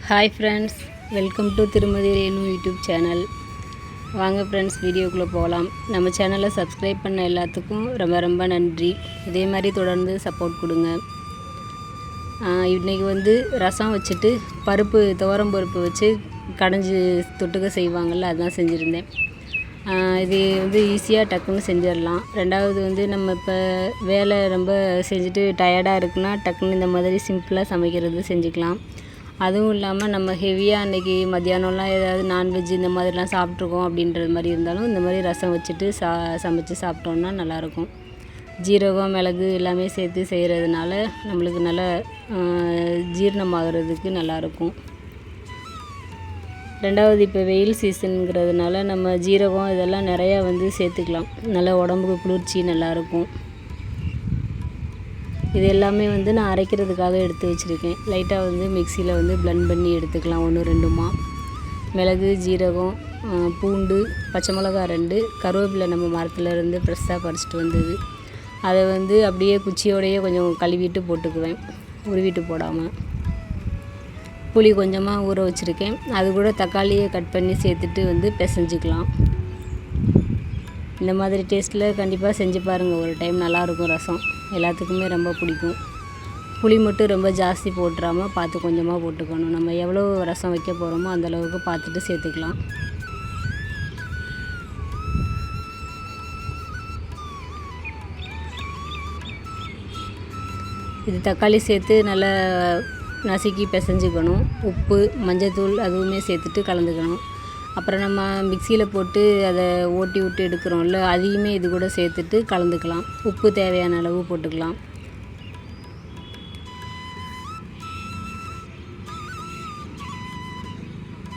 Hi friends, welcome to திருமதி Renu YouTube channel. வாங்க friends, வீடியோக்குள்ளே போகலாம். நம்ம சேனலை சப்ஸ்கிரைப் பண்ண எல்லாத்துக்கும் ரொம்ப ரொம்ப நன்றி. இதே மாதிரி தொடர்ந்து சப்போர்ட் கொடுங்க. இன்றைக்கி ரசம் வச்சுட்டு துவரம் பருப்பு வச்சு கடைஞ்சி தொட்டுக்க செய்வாங்கள்ல, அதுதான் செஞ்சுருந்தேன். இது ஈஸியாக டக்குன்னு செஞ்சிடலாம். ரெண்டாவது நம்ம இப்போ வேலை ரொம்ப செஞ்சுட்டு டயர்டாக இருக்குன்னா டக்குன்னு இந்த மாதிரி சிம்பிளாக செஞ்சுக்கலாம். அதுவும் இல்லாமல் நம்ம ஹெவியாக அன்றைக்கி மத்தியானம்லாம் ஏதாவது நான்வெஜ் இந்த மாதிரிலாம் சாப்பிட்ருக்கோம் அப்படின்றது மாதிரி இருந்தாலும் இந்த மாதிரி ரசம் வச்சுட்டு சமைச்சு சாப்பிட்டோன்னா நல்லாயிருக்கும். ஜீரகம், மிளகு எல்லாமே சேர்த்து செய்கிறதுனால நம்மளுக்கு நல்ல ஜீரணமாகிறதுக்கு நல்லாயிருக்கும். ரெண்டாவது, இப்போ வெயில் சீசனுங்கிறதுனால நம்ம ஜீரகம் இதெல்லாம் நிறையா சேர்த்துக்கலாம். நல்லா உடம்புக்கு குளிர்ச்சி நல்லாயிருக்கும். இது எல்லாமே நான் அரைக்கிறதுக்காக எடுத்து வச்சுருக்கேன். லைட்டாக மிக்சியில் பிளெண்ட் பண்ணி எடுத்துக்கலாம். 1-2 மிளகு, ஜீரகம், பூண்டு, பச்சை மிளகா 2, கருவேப்பிலை நம்ம மரத்தில் இருந்து ஃப்ரெஷ்ஷாக பறிச்சிட்டு வந்தது. அதை அப்படியே குச்சியோடையே கொஞ்சம் கழுவிட்டு போட்டுக்குவேன், உருவிட்டு போடாமல். புளி கொஞ்சமாக ஊற வச்சுருக்கேன். அது கூட தக்காளியை கட் பண்ணி சேர்த்துட்டு பிசைஞ்சிக்கலாம். இந்த மாதிரி டேஸ்ட்டில் கண்டிப்பாக செஞ்சு பாருங்கள் ஒரு டைம். நல்லாயிருக்கும். ரசம் எல்லாத்துக்குமே ரொம்ப பிடிக்கும். புளி மட்டும் ரொம்ப ஜாஸ்தி போட்டுறாமல் பார்த்து கொஞ்சமாக போட்டுக்கணும். நம்ம எவ்வளோ ரசம் வைக்க போகிறோமோ அந்தளவுக்கு பார்த்துட்டு சேர்த்துக்கலாம். இது தக்காளி சேர்த்து நல்லா நசுக்கி பிசைஞ்சிக்கணும். உப்பு, மஞ்சத்தூள் அதுவுமே சேர்த்துட்டு கலந்துக்கணும். அப்புறம் நம்ம மிக்சியில் போட்டு அதை ஓட்டி விட்டு எடுக்கிறோம்ல, அதையுமே இது கூட சேர்த்துட்டு கலந்துக்கலாம். உப்பு தேவையான அளவு போட்டுக்கலாம்.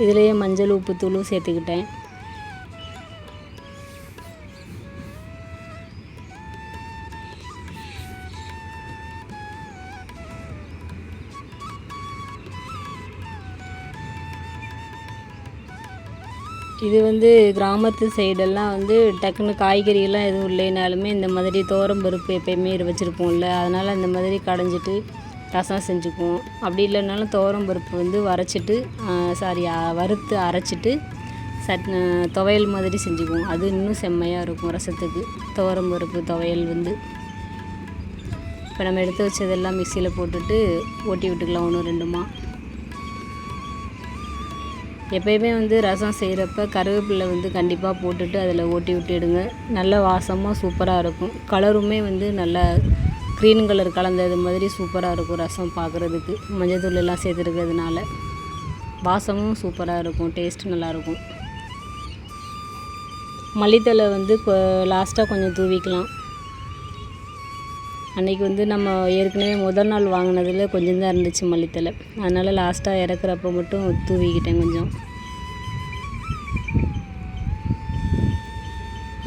இதுலேயே மஞ்சள், உப்பு தூளும் சேர்த்துக்கிட்டேன். இது கிராமத்து சைடெல்லாம் டக்குன்னு காய்கறியெல்லாம் எதுவும் இல்லைனாலுமே இந்த மாதிரி துவரம் பருப்பு எப்போயுமே வச்சுருப்போம்ல, அதனால் இந்த மாதிரி கடைஞ்சிட்டு ரசம் செஞ்சுக்குவோம். அப்படி இல்லைனாலும் துவரம் பருப்பு வறுத்து அரைச்சிட்டு துவையல் மாதிரி செஞ்சுக்குவோம். அது இன்னும் செம்மையாக இருக்கும் ரசத்துக்கு. துவரம் பருப்பு துவையல் இப்போ நம்ம எடுத்து வச்சதெல்லாம் மிக்சியில் போட்டுட்டு ஓட்டி விட்டுக்கலாம் 1-2. எப்போயுமே ரசம் செய்கிறப்ப கருவேப்பிலை கண்டிப்பாக போட்டுட்டு அதில் ஓட்டி விட்டுடுங்க. நல்ல வாசமாக சூப்பராக இருக்கும். கலருமே நல்லா க்ரீன் கலர் கலந்தது மாதிரி சூப்பராக இருக்கும் ரசம் பார்க்குறதுக்கு. மஞ்சத்தூள் எல்லாம் சேர்த்துருக்கிறதுனால வாசமும் சூப்பராக இருக்கும். டேஸ்ட்டு நல்லாயிருக்கும். மல்லித்தலை லாஸ்ட்டாக கொஞ்சம் தூவிக்கலாம். அன்றைக்கி நம்ம ஏற்கனவே முதல் நாள் வாங்கினதில் கொஞ்சம் தான் இருந்துச்சு மல்லித்தலை. அதனால் லாஸ்ட்டாக இறக்குறப்ப மட்டும் தூவிக்கிட்டேன் கொஞ்சம்.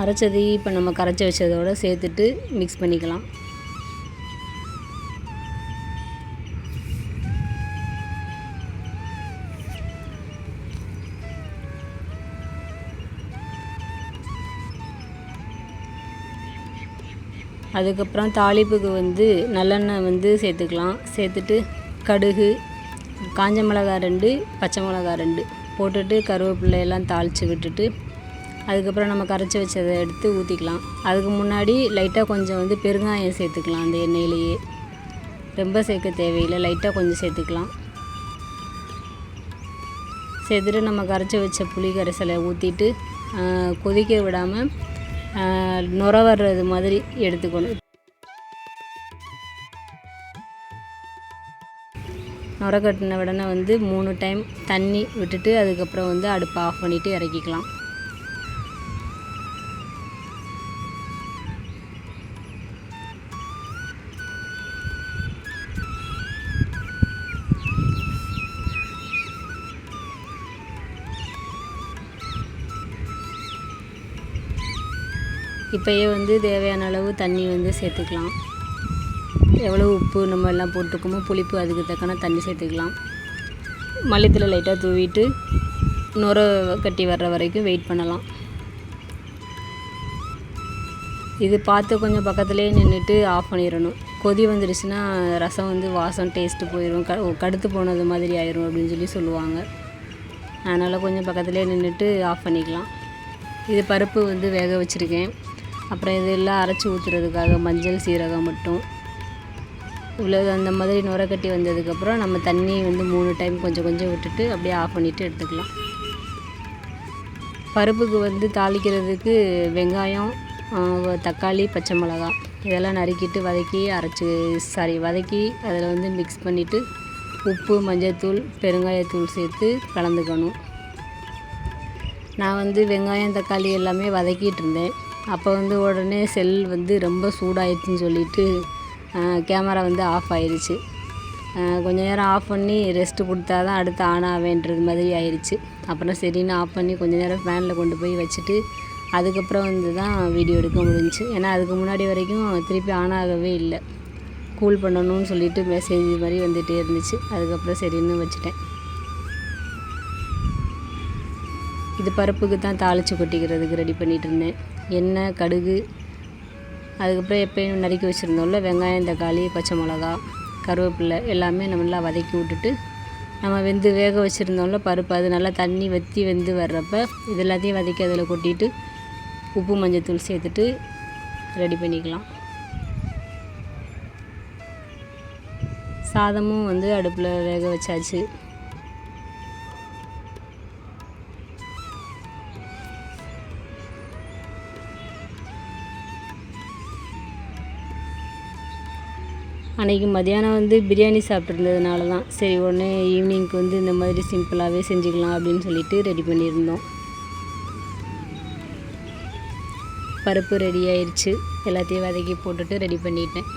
அரைச்சது இப்போ நம்ம கரைச்சி வச்சதோடு சேர்த்துட்டு மிக்ஸ் பண்ணிக்கலாம். அதுக்கப்புறம் தாளிப்புக்கு நல்லெண்ணெய் சேர்த்துக்கலாம். சேர்த்துட்டு கடுகு, காஞ்ச மிளகா 2, பச்சை மிளகா 2 போட்டுட்டு கருவேப்பிலை எல்லாம் தாளித்து விட்டுட்டு அதுக்கப்புறம் நம்ம கரைச்சி வச்சதை எடுத்து ஊற்றிக்கலாம். அதுக்கு முன்னாடி லைட்டாக கொஞ்சம் பெருங்காயம் சேர்த்துக்கலாம். அந்த எண்ணெயிலேயே ரொம்ப சேர்க்க தேவையில்லை, லைட்டாக கொஞ்சம் சேர்த்துக்கலாம். சேர்த்துட்டு நம்ம கரைச்சி வச்ச புளி கரைசலை ஊற்றிட்டு கொதிக்க விடாமல் நுர வர்றது மாதிரி எடுத்துக்கணும். நுர கட்டின உடனே 3 டைம் தண்ணி விட்டுட்டு அதுக்கப்புறம் அடுப்பை ஆஃப் பண்ணிவிட்டு இறக்கிக்கலாம். இப்போயே தேவையான அளவு தண்ணி சேர்த்துக்கலாம். எவ்வளோ உப்பு நம்ம எல்லாம் போட்டுக்கோமோ புளிப்பு அதுக்கு தக்கன தண்ணி சேர்த்துக்கலாம். மல்லித்தலை லைட்டாக தூவிட்டு நுர கட்டி வர்ற வரைக்கும் வெயிட் பண்ணலாம். இது பார்த்து கொஞ்சம் பக்கத்துலேயே நின்றுட்டு ஆஃப் பண்ணிடணும். கொதி வந்துடுச்சுன்னா ரசம் வந்து வாசம் டேஸ்ட்டு போயிடும், கடுத்து போனது மாதிரி ஆயிரும் அப்படின்னு சொல்லுவாங்க. அதனால் கொஞ்சம் பக்கத்துலேயே நின்றுட்டு ஆஃப் பண்ணிக்கலாம். இது பருப்பு வந்து வேக வச்சுருக்கேன். அப்புறம் இதெல்லாம் அரைச்சி ஊற்றுறதுக்காக மஞ்சள் சீரகம் மட்டும் இவ்வளோ அந்த மாதிரி நுரக்கட்டி வந்ததுக்கப்புறம் நம்ம தண்ணி வந்து 3 டைம் கொஞ்சம் கொஞ்சம் விட்டுட்டு அப்படியே ஆஃப் பண்ணிவிட்டு எடுத்துக்கலாம். பருப்புக்கு வந்து தாளிக்கிறதுக்கு வெங்காயம், தக்காளி, பச்சை மிளகாய் இதெல்லாம் நறுக்கிட்டு வதக்கி அதில் வந்து மிக்ஸ் பண்ணிவிட்டு உப்பு, மஞ்சள்தூள், பெருங்காயத்தூள் சேர்த்து கலந்துக்கணும். நான் வந்து வெங்காயம், தக்காளி எல்லாமே வதக்கிட்டு இருந்தேன். அப்போ வந்து உடனே செல் வந்து ரொம்ப சூடாயிடுச்சுன்னு சொல்லிட்டு கேமரா வந்து ஆஃப் ஆயிடுச்சு. கொஞ்ச நேரம் ஆஃப் பண்ணி ரெஸ்ட்டு கொடுத்தா தான் அடுத்து ஆன் ஆவேன்றது மாதிரி ஆயிடுச்சு. அப்புறம் சரின்னு ஆஃப் பண்ணி கொஞ்ச நேரம் ஃபேனில் கொண்டு போய் வச்சுட்டு அதுக்கப்புறம் வந்து தான் வீடியோ எடுக்க முடிஞ்சிச்சு. ஏன்னா அதுக்கு முன்னாடி வரைக்கும் திருப்பி ஆன் ஆகவே இல்லை. கூல் பண்ணணும்னு சொல்லிட்டு மெசேஜ் மாதிரி வந்துகிட்டே இருந்துச்சு. அதுக்கப்புறம் சரின்னு வச்சுட்டேன். இது பருப்புக்கு தான் தாளித்து கொட்டிக்கிறதுக்கு ரெடி பண்ணிகிட்டு இருந்தேன். எண்ணெய், கடுகு, அதுக்கப்புறம் எப்பயும் நறுக்கி வச்சுருந்தோம்ல வெங்காயம், தக்காளி, பச்சை மிளகா, கருவேப்பிலை எல்லாமே நல்லா வதக்கி விட்டுட்டு நம்ம வேக வச்சுருந்தோம்ல பருப்பு, அது நல்லா தண்ணி வற்றி வெந்து வர்றப்போ இது எல்லாத்தையும் வதக்கி அதில் கொட்டிட்டு உப்பு, மஞ்சள்தூள் சேர்த்துட்டு ரெடி பண்ணிக்கலாம். சாதமும் வந்து அடுப்பில் வேக வச்சாச்சு. அன்றைக்கி மதியானம் வந்து பிரியாணி சாப்பிட்ருந்ததுனால தான் சரி உடனே ஈவினிங்க்கு வந்து இந்த மாதிரி சிம்பிளாகவே செஞ்சுக்கலாம் அப்படின்னு சொல்லிட்டு ரெடி பண்ணியிருந்தோம். பருப்பு ரெடி ஆயிடுச்சு. எல்லாத்தையும் வதக்கி போட்டுட்டு ரெடி பண்ணிட்டேன்.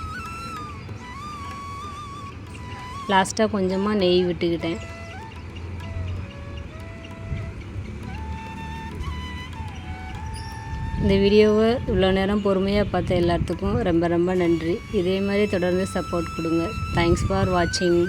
லாஸ்ட்டாக கொஞ்சமாக நெய் விட்டுக்கிட்டேன். இந்த வீடியோவை இவ்வளோ நேரம் பொறுமையாக பார்த்த எல்லாத்துக்கும் ரொம்ப ரொம்ப நன்றி. இதே மாதிரி தொடர்ந்து சப்போர்ட் கொடுங்க. தேங்க்ஸ் ஃபார் வாட்சிங்.